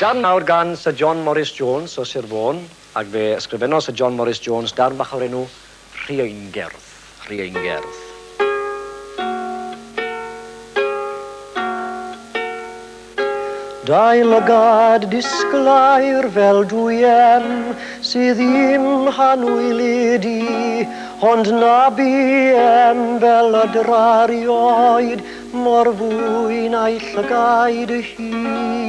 Darn nawr gan Sir John Morris Jones o Sir Fôn, ac fe ysgrifennodd Sir John Morris Jones darn bach o'r enw Rhieingerdd. Rhieingerdd. Dau lygad disglair fel dwyen sydd ddim hanwylyd i, ond na biem belydra rioed mor fwyn a'i llygad hi.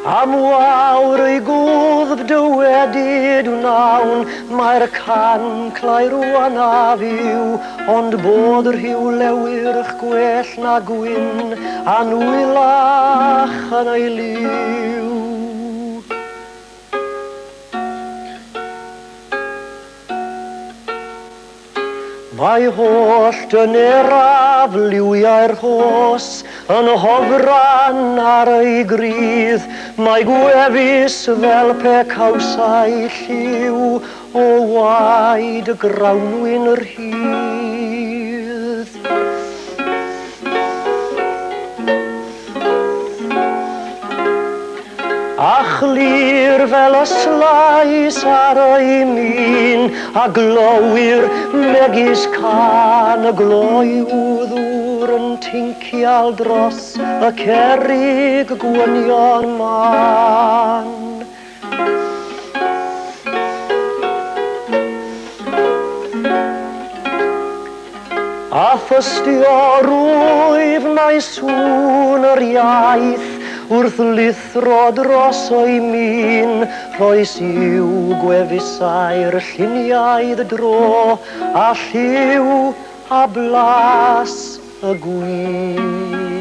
Am wawr ei gwddf dywedyd wnawn, Mai'r cann claerwynnaf yw, ond bod rhyw lewych gwell na gwyn, Anwylach yn ei liw. Mae holl dyneraf liwiau'r rhos yn hofran ar ei grudd, mae gwefus fel pe cawsai'i lliw o waed y grawnwyn rhydd. A chlir fel y slais ar ei min, a glywir megis cann y gloiwddwr yn tincial dros y cerrig gwynion man. A ffystio rwyf neu sŵn yr iaith, wrth lithro dros o'i min, rhoes i'w gwefusau'r lluniau'r dro, a lliw a blas y gwyn.